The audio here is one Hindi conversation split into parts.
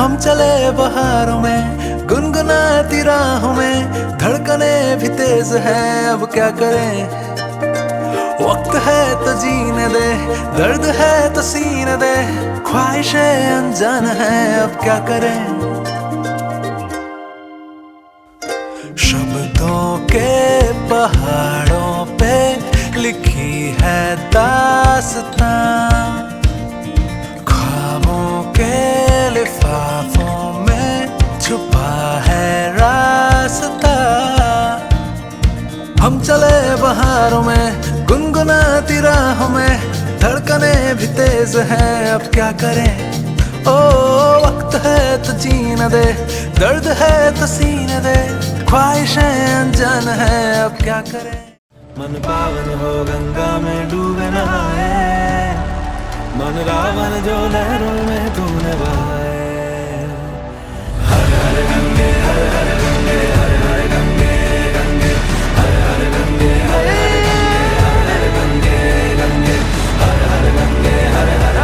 हम चले बहारों में गुनगुनाती राहों में, धड़कने भी तेज है अब क्या करें। वक्त है तो जीने दे, दर्द है तो सीने दे, ख्वाहिशें अनजान है अब क्या करें। शब्दों के पहाड़ों पे लिखी है दास्तां, ख्वाबों के लिफाफों में छुपा है रास्ता। हम चले बहारों में गुनगुनाती राहों में, धड़कने भी तेज है अब क्या करें। ओ वक्त है तो जीने दे, दर्द है तो सीने दे, ख्वाहिशें अनजान है अब क्या करें। मन पावन हो गंगा में डूबे नहाए, मन रावण जो लहरों में तूने बहाए। हर हर गंगे हर हर गंगे हर हर गंगे गंगे हर हर गंगे हर हर गंगे गंगे हर हर गंगे हर हर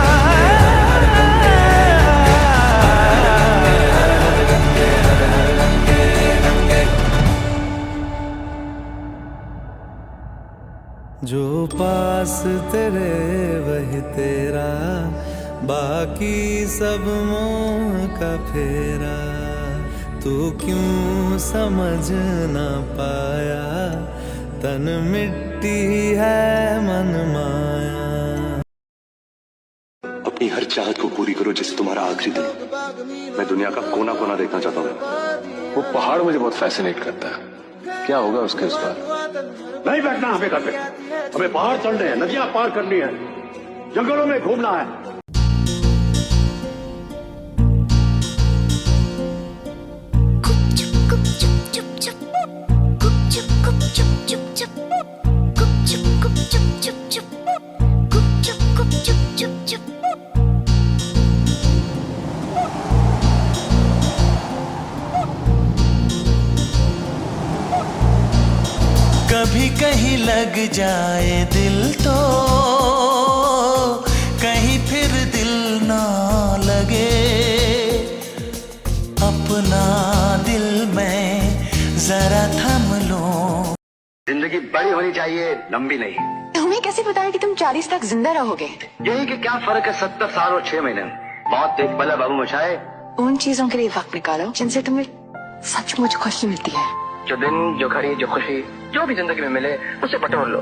जो पास तेरे वही तेरा, बाकी सब मोह का फेरा। तू क्यों समझ ना पाया, तन मिट्टी है मन माया। अपनी हर चाहत को पूरी करो जैसे तुम्हारा आखिरी दिन। मैं दुनिया का कोना कोना देखना चाहता हूँ। वो पहाड़ मुझे बहुत फैसिनेट करता है, क्या होगा उसके उस पार? नहीं बैठना हमें घर पे, हमें पहाड़ चढ़ने हैं, नदियां पार करनी है, जंगलों में घूमना है। कभी कहीं लग जाए दिल तो कहीं फिर दिल ना लगे, अपना दिल में जरा थम लो। जिंदगी बड़ी होनी चाहिए, लंबी नहीं। तुम्हें कैसे पता है कि तुम 40 तक जिंदा रहोगे? यही कि क्या फर्क है 70 साल और 6 महीने। मौत एक पल है बाबू मचाए। उन चीजों के लिए वक्त निकालो जिनसे तुम्हें सचमुच खुशी मिलती है। जो दिन, जो घड़ी, जो खुशी, जो भी जिंदगी में मिले उसे बटोर लो।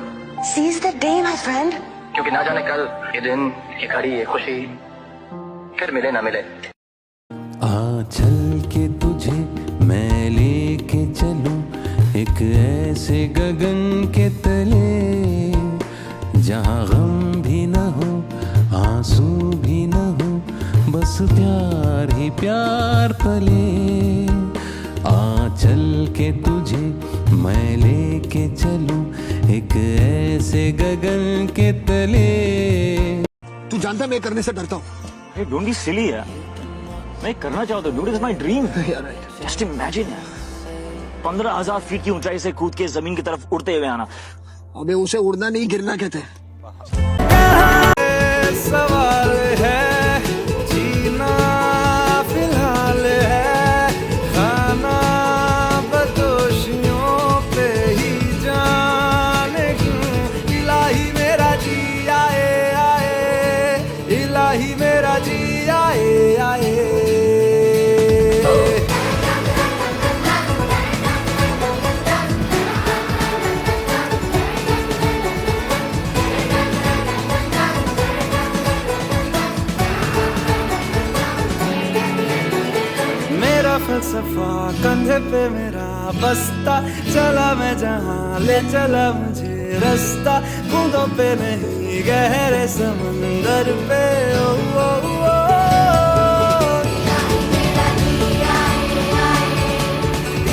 Seize the day, my friend. क्योंकि ना जाने कल ये दिन, ये घड़ी, ये खुशी फिर मिले ना मिले। आ चल के तुझे मैं लेके चलूं एक ऐसे गगन के तले, जहां गम भी न हो आंसू भी न हो, बस प्यार ही प्यार पले। आ चल के तुझे मैं लेके चलूं एक ऐसे गगन के तले। तू जानता मैं करने से डरता हूँ। डोंट बी सिली यार, मैं करना चाहता हूँ, it's my dream. Just imagine 15,000 feet की ऊंचाई से कूद के जमीन की तरफ उड़ते हुए आना। अबे उसे उड़ना नहीं गिरना कहते हैं। सवाल है जीना फिलहाल है, खाना बदोशियों पे ही जाने क्यों। इलाही मेरा जी आए आए, इलाही मेरा जी आए आए। फलसफा कंधे पे मेरा बस्ता, चला मैं जहां ले चला मुझे रास्ता। बूंदों पे नहीं गहरे समंदर पे। ओ, ओ, ओ,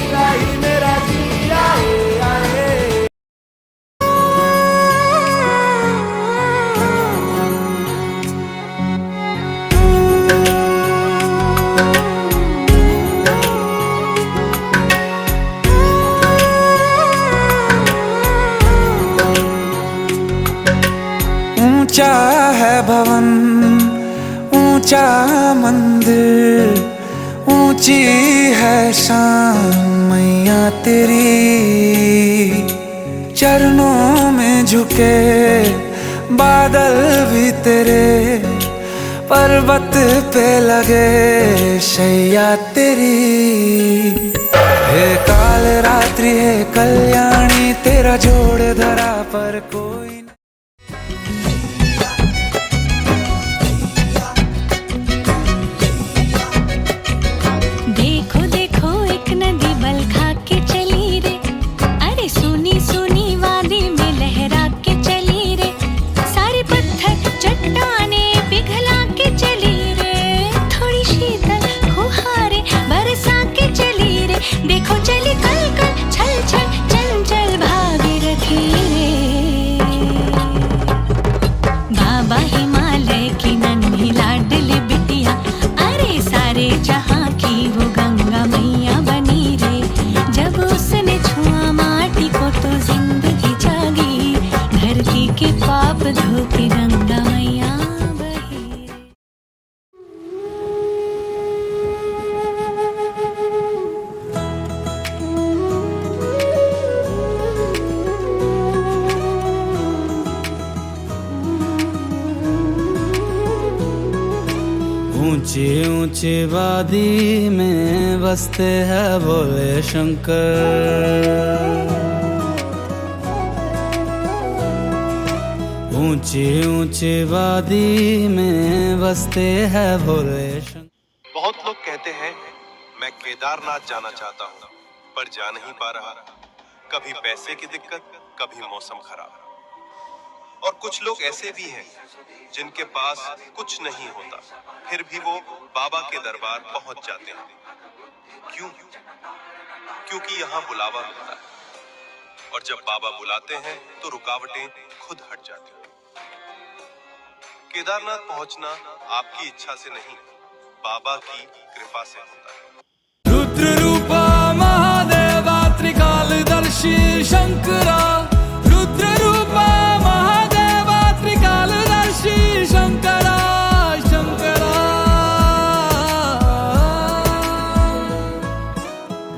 इलाही मेरा जी आए आए। ऊंचा है भवन, ऊंचा मंदिर, ऊंची है शान मैया तेरी, चरणों में झुके बादल भी तेरे, पर्वत पे लगे शैया तेरी। हे काल रात्रि है कल्याणी, तेरा जोड़ धरा पर कोई देखो देखो एक नदी बल खा के चली रे, अरे सुनी सुनी वादी में लहरा के चली रे, सारे पत्थर चट्टाने पिघला के चली रे, थोड़ी शीतल फुहारे बरसा के चली रे, देखो चली कल कल छल छल चंचल भागीरथी रे। बाबा हिमालय की नन्ही लाडली बिटिया, अरे सारे जहां की वो गंगा मैया बनी रे, जब उसने छुआ माटी को तो जिंदगी जागी, धरती के पाप धो के गंगा मैया बही रे। ऊंची ऊंची वादी में बसते हैं भोले शंकर, ऊंची ऊंची वादी में बसते हैं भोले शंकर। बहुत लोग कहते हैं मैं केदारनाथ जाना चाहता हूँ पर जा नहीं पा रहा, कभी पैसे की दिक्कत, कभी मौसम खराब। और कुछ लोग ऐसे भी हैं जिनके पास कुछ नहीं होता फिर भी वो बाबा के दरबार पहुंच जाते हैं। क्यों? क्योंकि यहाँ बुलावा होता है और जब बाबा बुलाते हैं तो रुकावटें खुद हट जाती हैं। केदारनाथ पहुंचना आपकी इच्छा से नहीं, बाबा की कृपा से होता है। रुद्र रूपा महादेवा त्रिकालदर्शी शंकरा, रुद्र रूपा महादेवा त्रिकालदर्शी शंकरा शंकरा।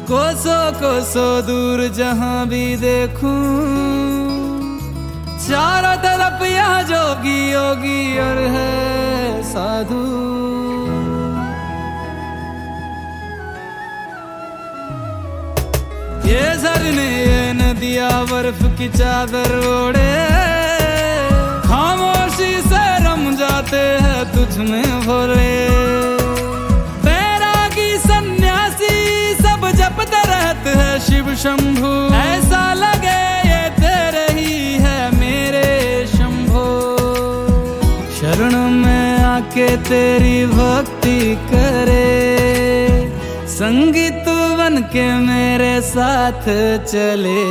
कोसों कोसों दूर जहां भी देखूं, चारों तरफ यहाँ जोगी योगी और है साधु। ये झरने ये नदियाँ बर्फ की चादर ओढ़े, खामोशी से रम जाते हैं तुझ में भोले। बैरागी सन्यासी सब जपते रहते हैं शिव शंभु, ऐसा लगे ये तेरे ही है मेरे शंभो। शरण में आके तेरी भक्ति करे, संगीत बन के मेरे साथ चले।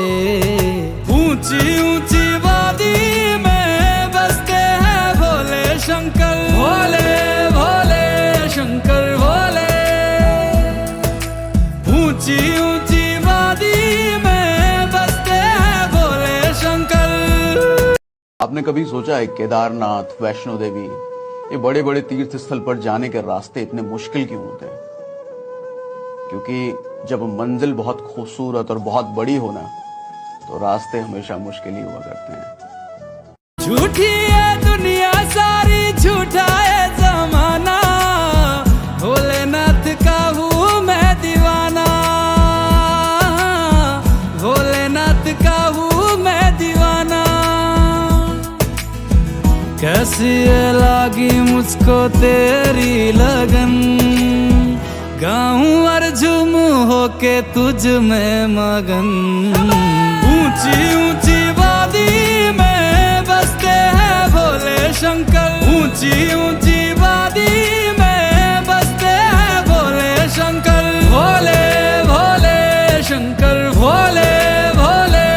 ऊंची ऊंची वादी में बसते हैं भोले शंकर, भोले भोले शंकर भोले। ऊंची ऊंची वादी में बसते हैं भोले शंकर। आपने कभी सोचा है केदारनाथ, वैष्णो देवी, ये बड़े बड़े तीर्थ स्थल पर जाने के रास्ते इतने मुश्किल क्यों होते हैं? क्योंकि जब मंजिल बहुत खूबसूरत और बहुत बड़ी हो ना, तो रास्ते हमेशा मुश्किल ही हुआ करते हैं। झूठी है दुनिया सारी, झूठा है जमाना, भोलेनाथ का हूँ मैं दीवाना, भोलेनाथ का हूँ मैं दीवाना। कैसी लगी मुझको तेरी लगन, गाऊं और झूमूं होके तुझ में मगन। ऊंची ऊंची वादी में बसते हैं भोले शंकर, ऊंची ऊंची वादी में बसते हैं भोले शंकर, भोले भोले शंकर भोले भोले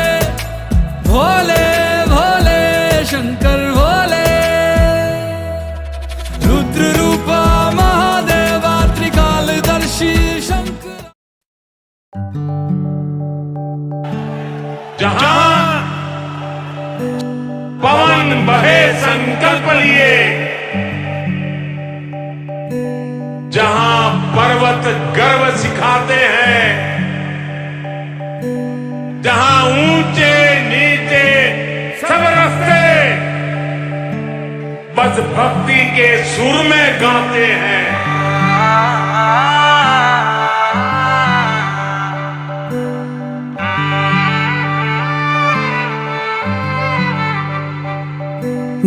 भोले भोले शंकर भोले। रुद्र रूपा महादेवा त्रिकालदर्शी शंकर। जहां पवन बहे संकल्प लिए, जहां पर्वत गर्व भक्ति के सुर में गाते हैं।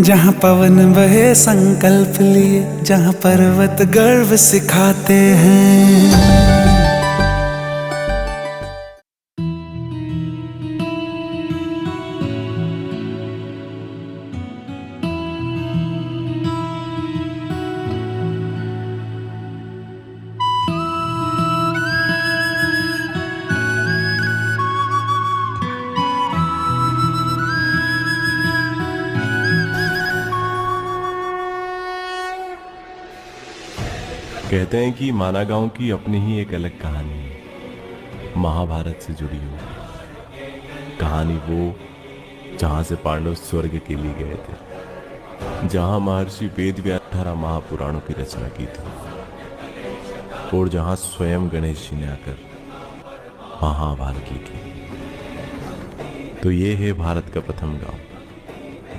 जहाँ पवन बहे संकल्प लिए, जहाँ पर्वत गर्व सिखाते हैं। कहते हैं कि माना गांव की अपनी ही एक अलग कहानी है, महाभारत से जुड़ी हुई कहानी। वो जहां से पांडव स्वर्ग के लिए गए थे, जहां महर्षि वेदव्यास 18 महापुराणों की रचना की थी, और जहां स्वयं गणेश जी ने आकर महाभारत लिखी। तो ये है भारत का प्रथम गांव,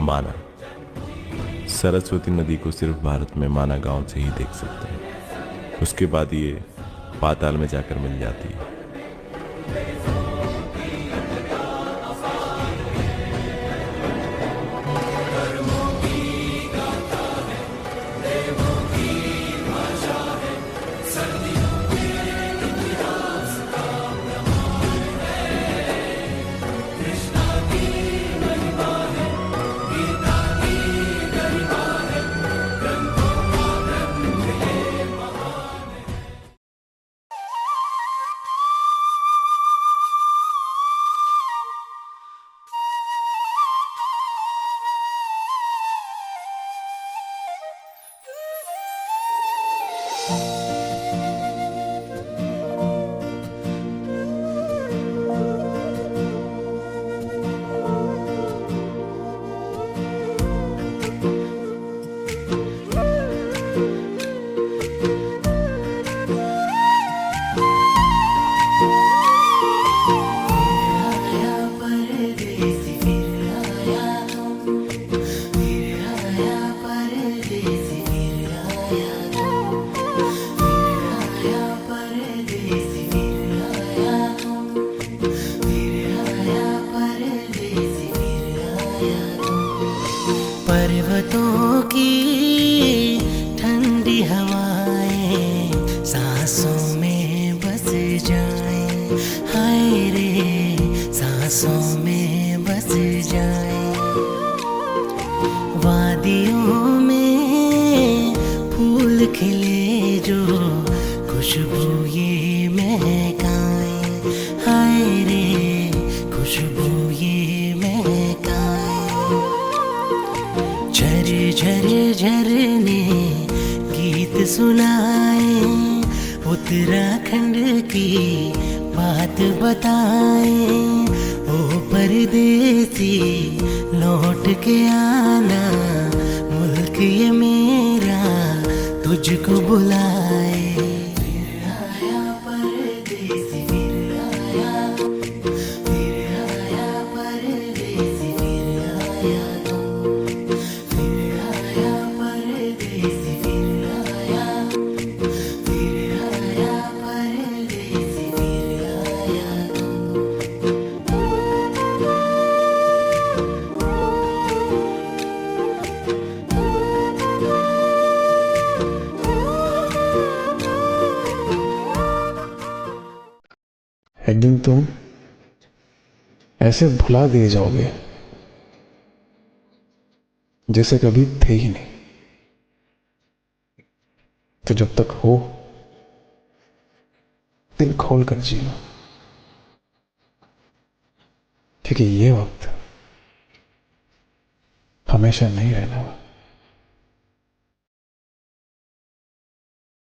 माना। सरस्वती नदी को सिर्फ भारत में माना गांव से ही देख सकते हैं, उसके बाद ये पाताल में जाकर मिल जाती है। पर्वतों की ठंडी हवाएं सांसों में बस जाएं, हाय रे सांसों में बस जाएं। वादियों में फूल खिले जो खुशबू ये महकाएं, हाय रे खुशबू ये महकाएं। झर झर झरने गीत सुनाए, उत्तराखंड की बात बताए। ओ परदेसी लौट के आना, मुल्क ये मेरा तुझको बुलाए। फिर आया परदेसी, फिर आया, फिर आया परदेसी, फिर आया तू। फिर आया परदेसी, फिर आया, फिर आया परदेसी, फिर आया तू। एक दिन तुम ऐसे भुला दिए जाओगे जैसे कभी थे ही नहीं। तो जब तक हो दिल खोल कर जीना, क्योंकि ये वक्त हमेशा नहीं रहने वाला।